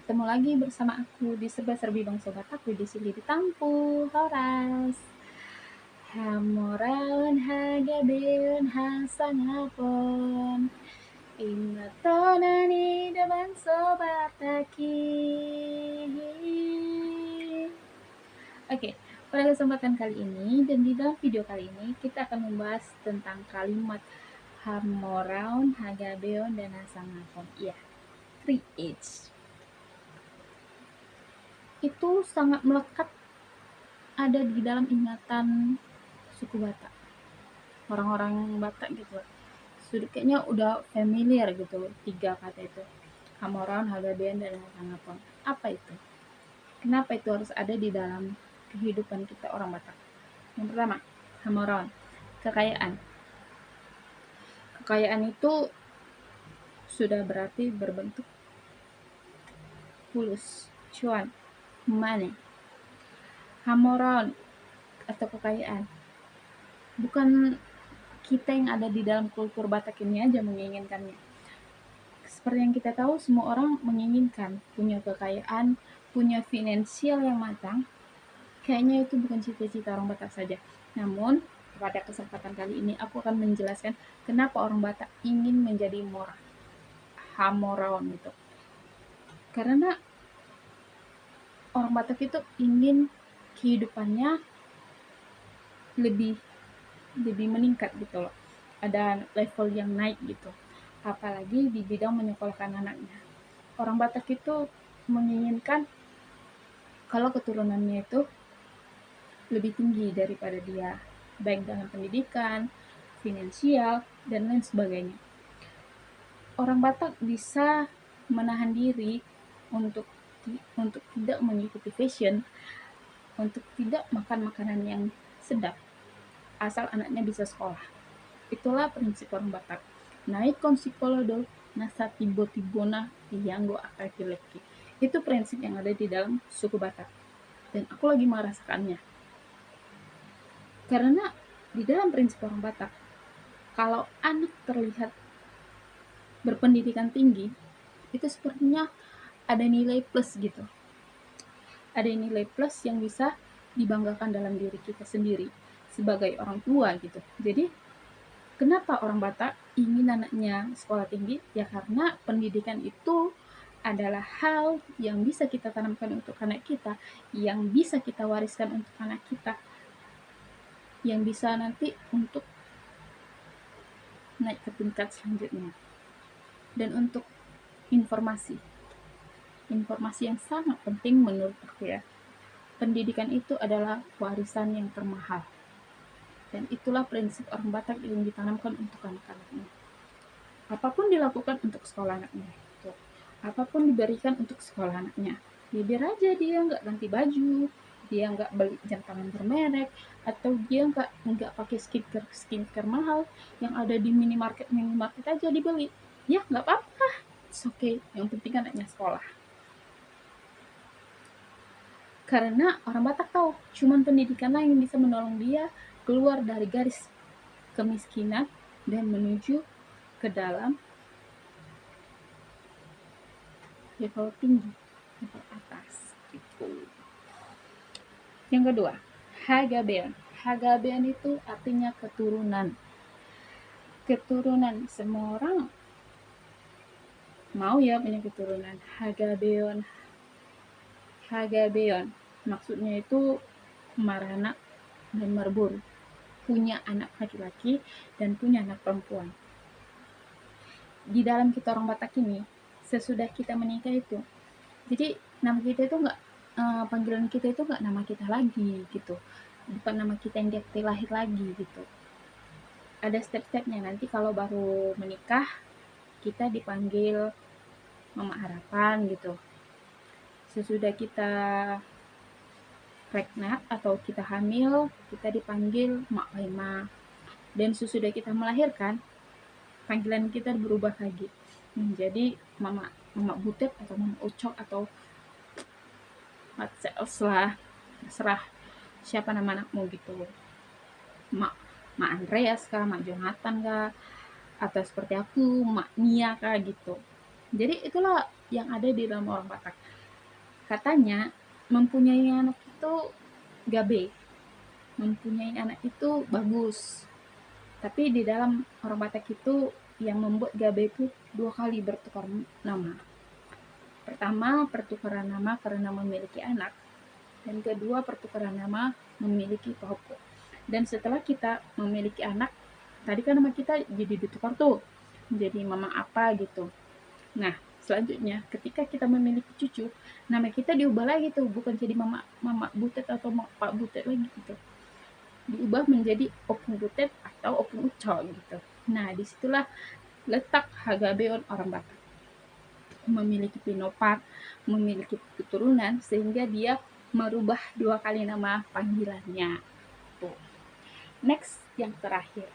Ketemu lagi bersama aku di Serba-Serbi Bangsa Batak di sini di Tampu, Horas. Hamoraon hagabeon hasangapon. Ingatonani da bangsa Bataki. Oke, pada kesempatan kali ini dan di dalam video kali ini kita akan membahas tentang kalimat Hamoraon, Hagabeon, dan Hasangapon. Iya, 3H. Itu sangat melekat ada di dalam ingatan suku Batak, orang-orang Batak gitu. Sudah kayaknya udah familiar gitu 3 kata itu. Hamoraon, Hagabean, dan Hasangapon. Apa itu? Kenapa itu harus ada di dalam kehidupan kita orang Batak? Yang pertama, Hamoraon, kekayaan. Kekayaan itu sudah berarti berbentuk fulus, cuan, money. Hamoraon atau kekayaan bukan kita yang ada di dalam kultur Batak ini aja menginginkannya. Seperti yang kita tahu, semua orang menginginkan punya kekayaan, punya finansial yang matang. Kayaknya itu bukan cita-cita orang Batak saja. Namun, pada kesempatan kali ini aku akan menjelaskan kenapa orang Batak ingin menjadi hamoraon gitu. Karena orang Batak itu ingin kehidupannya lebih meningkat gitu loh. Ada level yang naik gitu. Apalagi di bidang menyekolahkan anaknya. Orang Batak itu menginginkan kalau keturunannya itu lebih tinggi daripada dia, baik dalam pendidikan, finansial, dan lain sebagainya. Orang Batak bisa menahan diri untuk tidak mengikuti fashion, untuk tidak makan makanan yang sedap, asal anaknya bisa sekolah. Itulah prinsip orang Batak. Naik konsikolodo, nasa tibo-tibona, tiyanggo akakileki. Itu prinsip yang ada di dalam suku Batak. Dan aku lagi merasakannya. Karena di dalam prinsip orang Batak, kalau anak terlihat berpendidikan tinggi, itu sepertinya ada nilai plus gitu. Ada nilai plus yang bisa dibanggakan dalam diri kita sendiri sebagai orang tua gitu. Jadi kenapa orang Batak ingin anaknya sekolah tinggi? Ya karena pendidikan itu adalah hal yang bisa kita tanamkan untuk anak kita, yang bisa kita wariskan untuk anak kita, yang bisa nanti untuk naik ke tingkat selanjutnya. Dan untuk informasi yang sangat penting menurut aku ya, pendidikan itu adalah warisan yang termahal. Dan itulah prinsip orang Batak yang ditanamkan untuk anak-anaknya. Apapun dilakukan untuk sekolah anaknya. Tuh. Apapun diberikan untuk sekolah anaknya. Ya biar aja dia nggak ganti baju, dia nggak beli jam tangan bermerek, atau dia nggak pakai skincare mahal yang ada di minimarket aja dibeli. Ya nggak apa-apa, it's okay. Yang penting anaknya sekolah. Karena orang Batak tahu, cuman pendidikanlah yang bisa menolong dia keluar dari garis kemiskinan dan menuju ke dalam level tinggi, level atas gitu. Yang kedua, Hagabean. Hagabean itu artinya keturunan. Keturunan, semua orang mau ya punya keturunan. Hagabeon. Maksudnya itu marana dan marbun. Punya anak laki-laki dan punya anak perempuan. Di dalam kita orang Batak ini, sesudah kita menikah itu, jadi nama kita itu panggilan kita itu nggak nama kita lagi gitu, bukan nama kita yang di lahir lagi gitu. Ada step-stepnya. Nanti kalau baru menikah kita dipanggil Mama Harapan gitu. Sesudah kita pregnant atau kita hamil, kita dipanggil Mak Lema. Dan sesudah kita melahirkan, panggilan kita berubah lagi menjadi Mama Butet atau Mama Ucok atau Mak Sels lah, terserah siapa nama anakmu gitu. Mak Andreas kah, Mak Jonathan kah, atau seperti aku Mak Nia kah gitu. Jadi itulah yang ada di dalam orang Batak. Katanya mempunyai anak itu gabe, mempunyai anak itu bagus. Tapi di dalam orang Batak itu yang membuat gabe itu 2 kali bertukar nama. Pertama, pertukaran nama karena memiliki anak, dan kedua, pertukaran nama memiliki popo. Dan setelah kita memiliki anak, tadi kan nama kita jadi ditukar tuh, menjadi mama apa gitu. Nah, selanjutnya ketika kita memiliki cucu, nama kita diubah lagi tuh, bukan jadi mama mama butet atau pak butet lagi gitu. Diubah menjadi opung butet atau opung uco gitu. Nah, disitulah letak hagabeon orang Batak. Memiliki pinopat, memiliki keturunan, sehingga dia merubah 2 kali nama panggilannya. Tuh. Next, yang terakhir.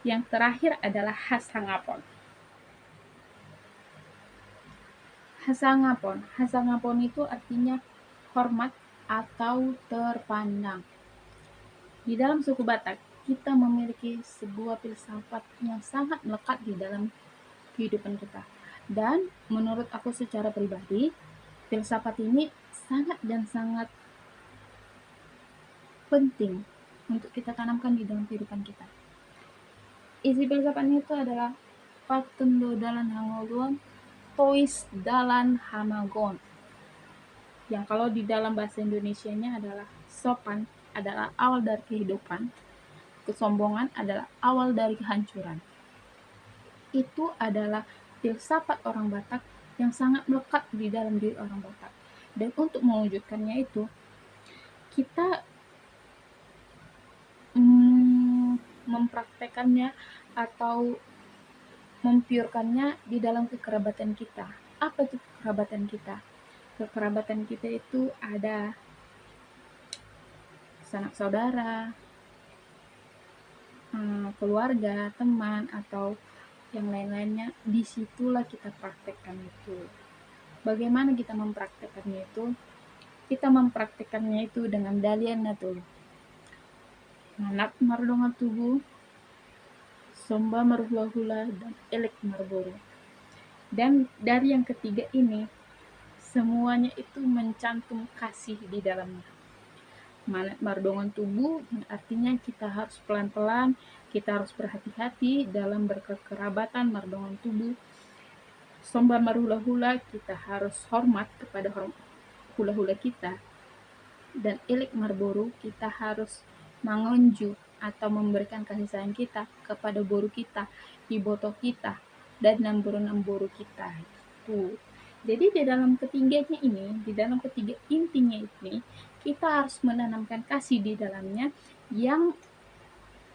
Yang terakhir adalah hasangapon. Hasangapon. Hasangapon itu artinya hormat atau terpandang. Di dalam suku Batak, kita memiliki sebuah filsafat yang sangat melekat di dalam kehidupan kita. Dan menurut aku secara pribadi, filsafat ini sangat dan sangat penting untuk kita tanamkan di dalam kehidupan kita. Isi filsafatnya itu adalah Patundo dalan hangoluan, tois dalan hamagon. Yang kalau di dalam bahasa Indonesianya adalah sopan adalah awal dari kehidupan, kesombongan adalah awal dari kehancuran. Itu adalah filsafat orang Batak yang sangat melekat di dalam diri orang Batak. Dan untuk mewujudkannya itu, kita mempraktekannya atau mempiurkannya di dalam kekerabatan kita. Apa itu kekerabatan kita? Kekerabatan kita itu ada sanak saudara, keluarga, teman, atau yang lain-lainnya. Disitulah kita praktekkan itu. Bagaimana kita mempraktekannya itu? Kita mempraktekannya itu dengan dalian natul. Manap mardonga tubuh, somba marhula-hula, dan elek marboro. Dan dari yang ketiga ini, semuanya itu mencantum kasih di dalamnya. Manap mardongan tubuh artinya kita harus pelan-pelan, kita harus berhati-hati dalam berkekerabatan mardongan tubuh. Somba marhula-hula, kita harus hormat kepada hula-hula kita. Dan elek marboro, kita harus mengonju atau memberikan kasih sayang kita kepada boru kita, iboto kita, dan namburu-namburu kita. Itu. Jadi di dalam ketiganya ini, di dalam ketiga intinya ini, kita harus menanamkan kasih di dalamnya, yang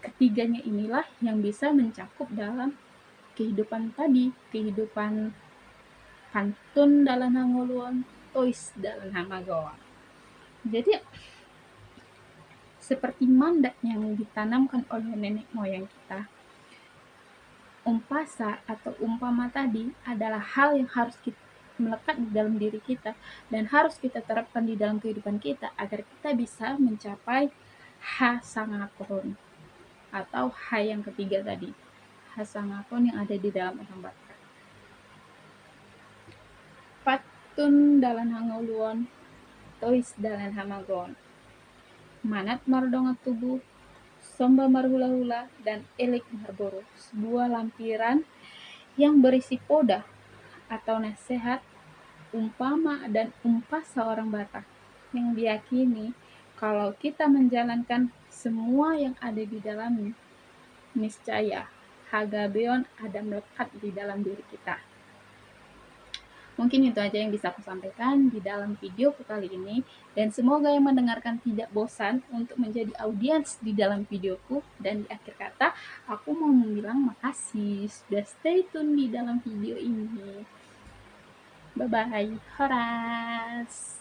ketiganya inilah yang bisa mencakup dalam kehidupan tadi, kehidupan pantun dalam hangoluan, tois dalam hamagoan. Jadi seperti mandat yang ditanamkan oleh nenek moyang kita, umpasa atau umpama tadi adalah hal yang harus kita melekat di dalam diri kita dan harus kita terapkan di dalam kehidupan kita agar kita bisa mencapai hasangapon atau ha yang ketiga tadi, hasangapon yang ada di dalam orang Batak. Patun dalan hangoluan, tois dalan hamagon. Manat mardonga tubuh, somba marhula-hula, dan elek marboro. Sebuah lampiran yang berisi poda atau nasihat, umpama dan umpas seorang Batak yang diyakini kalau kita menjalankan semua yang ada di dalamnya, niscaya hagabeon ada melekat di dalam diri kita. Mungkin itu aja yang bisa aku sampaikan di dalam videoku kali ini, dan semoga yang mendengarkan tidak bosan untuk menjadi audiens di dalam videoku. Dan di akhir kata, aku mau bilang makasih sudah stay tune di dalam video ini. Bye-bye. Horas.